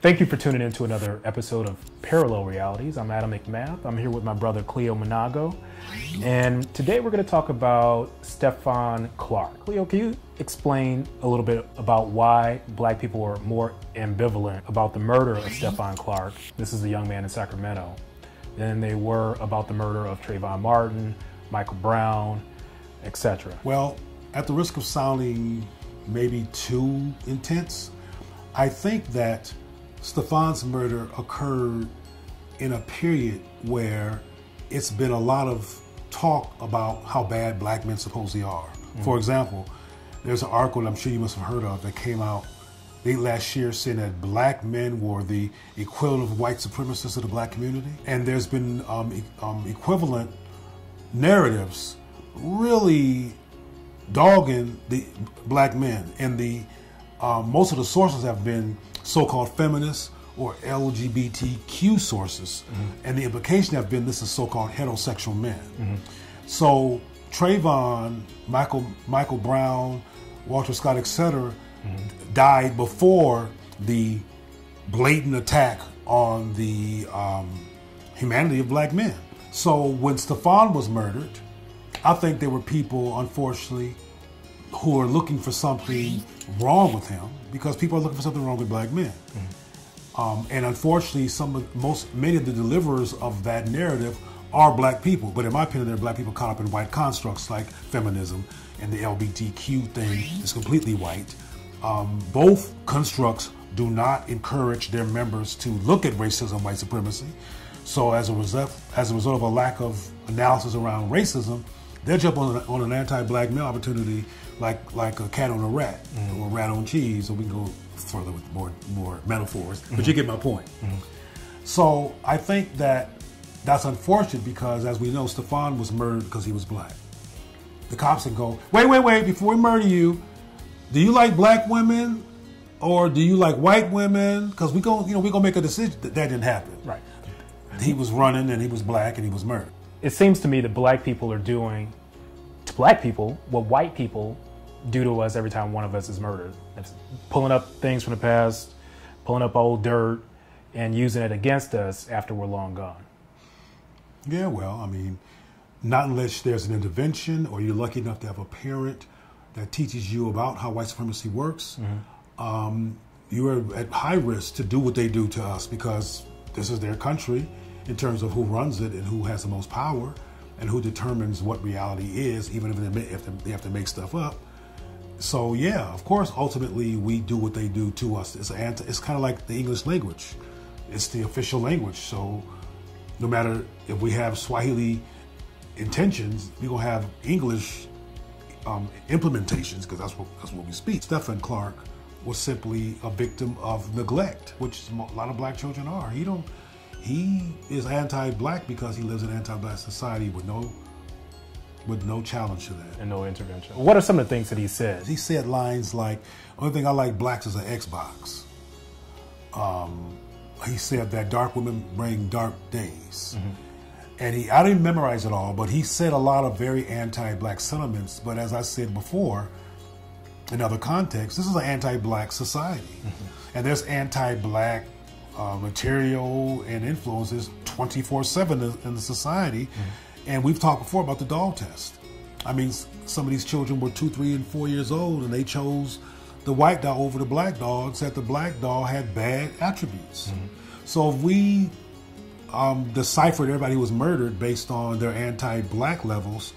Thank you for tuning in to another episode of Parallel Realities. I'm Adam McMath. I'm here with my brother Cleo Manago. And today we're going to talk about Stephon Clark. Cleo, can you explain a little bit about why black people are more ambivalent about the murder of Stephon Clark, this is a young man in Sacramento, than they were about the murder of Trayvon Martin, Michael Brown, etc.? Well, at the risk of sounding maybe too intense, I think that Stephon's murder occurred in a period where it's been a lot of talk about how bad black men supposedly are. Mm-hmm. For example, there's an article I'm sure you must have heard of that came out late last year saying that black men were the equivalent of white supremacists of the black community. And there's been equivalent narratives really dogging the black men. And the most of the sources have been so-called feminists or LGBTQ sources. Mm-hmm. And the implication have been this is so-called heterosexual men. Mm-hmm. So Trayvon, Michael Brown, Walter Scott, etc., mm-hmm. died before the blatant attack on the humanity of black men. So when Stephon was murdered, I think there were people, unfortunately, who are looking for something wrong with him, because people are looking for something wrong with black men. Mm-hmm. And unfortunately, many of the deliverers of that narrative are black people. But in my opinion, they're black people caught up in white constructs like feminism, and the LGBTQ thing is completely white. Both constructs do not encourage their members to look at racism, white supremacy. So as a result of a lack of analysis around racism, they'll jump on an anti-black male opportunity like a cat on a rat, mm-hmm. or a rat on cheese, or we can go further with more metaphors, mm-hmm. but you get my point. Mm-hmm. So I think that's unfortunate because, as we know, Stephon was murdered because he was black. The cops would go, wait, before we murder you, do you like black women or do you like white women? Because we're gonna make a decision. That didn't happen. Right. He was running and he was black and he was murdered. It seems to me that black people are doing to black people what white people do to us every time one of us is murdered. It's pulling up things from the past, pulling up old dirt, and using it against us after we're long gone. Yeah, well, I mean, not unless there's an intervention or you're lucky enough to have a parent that teaches you about how white supremacy works. Mm-hmm. You are at high risk to do what they do to us because this is their country in terms of who runs it and who has the most power and who determines what reality is, even if they have to make stuff up. So yeah, of course, ultimately we do what they do to us. It's kind of like the English language. It's the official language. So no matter if we have Swahili intentions, we're gonna have English implementations because that's what we speak. Stephon Clark was simply a victim of neglect, which a lot of black children are. He is anti-black because he lives in an anti-black society with no challenge to that. And no intervention. What are some of the things that he said? He said lines like, only thing I like blacks is an Xbox. He said that dark women bring dark days. Mm-hmm. And I didn't memorize it all, but he said a lot of very anti-black sentiments. But as I said before, in other contexts, this is an anti-black society. Mm-hmm. And there's anti-black material and influences 24/7 in the society. Mm-hmm. And we've talked before about the doll test. I mean, some of these children were 2, 3, and 4 years old, and they chose the white doll over the black doll and said the black doll had bad attributes. Mm-hmm. So if we deciphered everybody who was murdered based on their anti-black levels,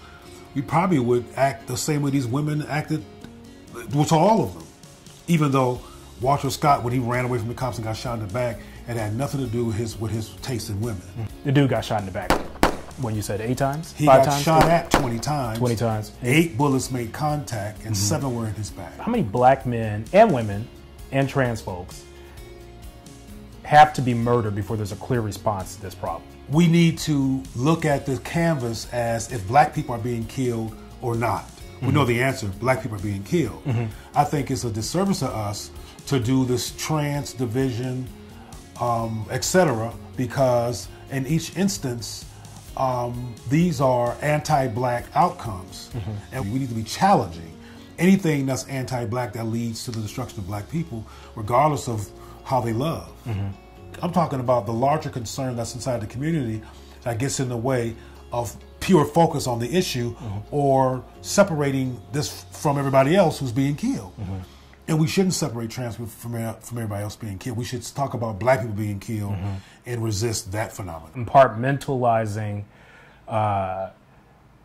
we probably would act the same way these women acted to all of them. Even though Walter Scott, when he ran away from the cops and got shot in the back, it had nothing to do with his taste in women. The dude got shot in the back. When you said 8 times? He got shot at 20 times. 20 times. 8 bullets made contact and mm-hmm. 7 were in his back. How many black men and women and trans folks have to be murdered before there's a clear response to this problem? We need to look at the canvas as if black people are being killed or not. Mm-hmm. We know the answer, black people are being killed. Mm-hmm. I think it's a disservice to us to do this trans division, etc., because in each instance, these are anti-black outcomes, mm-hmm. and we need to be challenging anything that's anti-black that leads to the destruction of black people, regardless of how they love. I'm talking about the larger concern that's inside the community that gets in the way of pure focus on the issue or separating this from everybody else who's being killed. And we shouldn't separate trans people from everybody else being killed. We should talk about black people being killed and resist that phenomenon. Compartmentalizing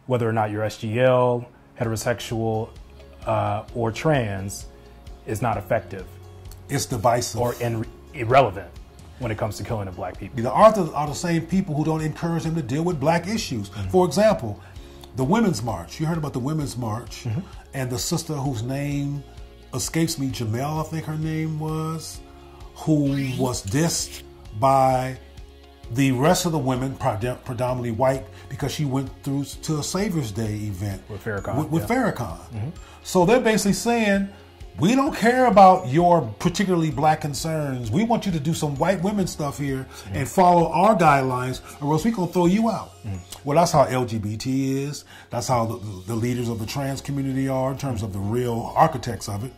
whether or not you're SGL, heterosexual, or trans is not effective. It's divisive. Or irrelevant when it comes to killing the black people. The authors are the same people who don't encourage them to deal with black issues. For example, the Women's March. You heard about the Women's March and the sister whose name escapes me, Jamel, I think her name was, who was dissed by the rest of the women, predominantly white, because she went through to a Savior's Day event with Farrakhan. With Farrakhan. So they're basically saying, we don't care about your particularly black concerns. We want you to do some white women stuff here and follow our guidelines, or else we're going to throw you out. Well, that's how LGBT is. That's how the leaders of the trans community are in terms of the real architects of it.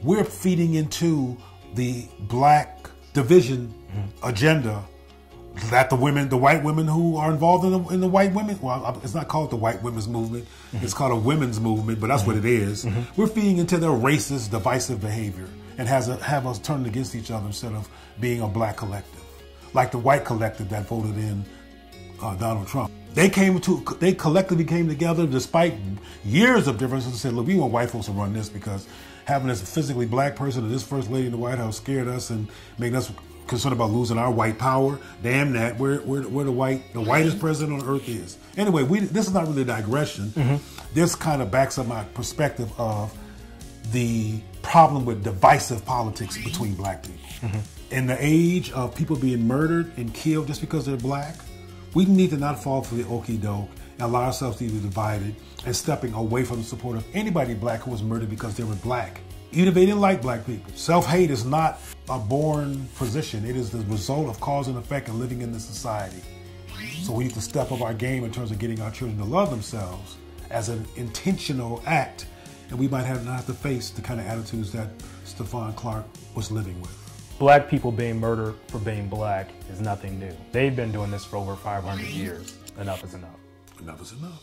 We're feeding into the black division agenda that the white women who are involved in the white women, well, it's not called the white women's movement, it's called a women's movement, but that's what it is. We're feeding into their racist, divisive behavior and have us turning against each other instead of being a black collective. Like the white collective that voted in Donald Trump. They collectively came together despite years of differences and said, look, we want white folks to run this because having this physically black person and this first lady in the White House scared us and made us concerned about losing our white power. Damn that. We're the whitest president on earth is. Anyway, this is not really a digression. This kind of backs up my perspective of the problem with divisive politics between black people. In the age of people being murdered and killed just because they're black, we need to not fall for the okie doke and allow ourselves to be divided and stepping away from the support of anybody black who was murdered because they were black. Even if they didn't like black people. Self-hate is not a born position. It is the result of cause and effect and living in this society. So we need to step up our game in terms of getting our children to love themselves as an intentional act. And we might not have to face the kind of attitudes that Stephon Clark was living with. Black people being murdered for being black is nothing new. They've been doing this for over 500 years. Enough is enough. Enough is enough.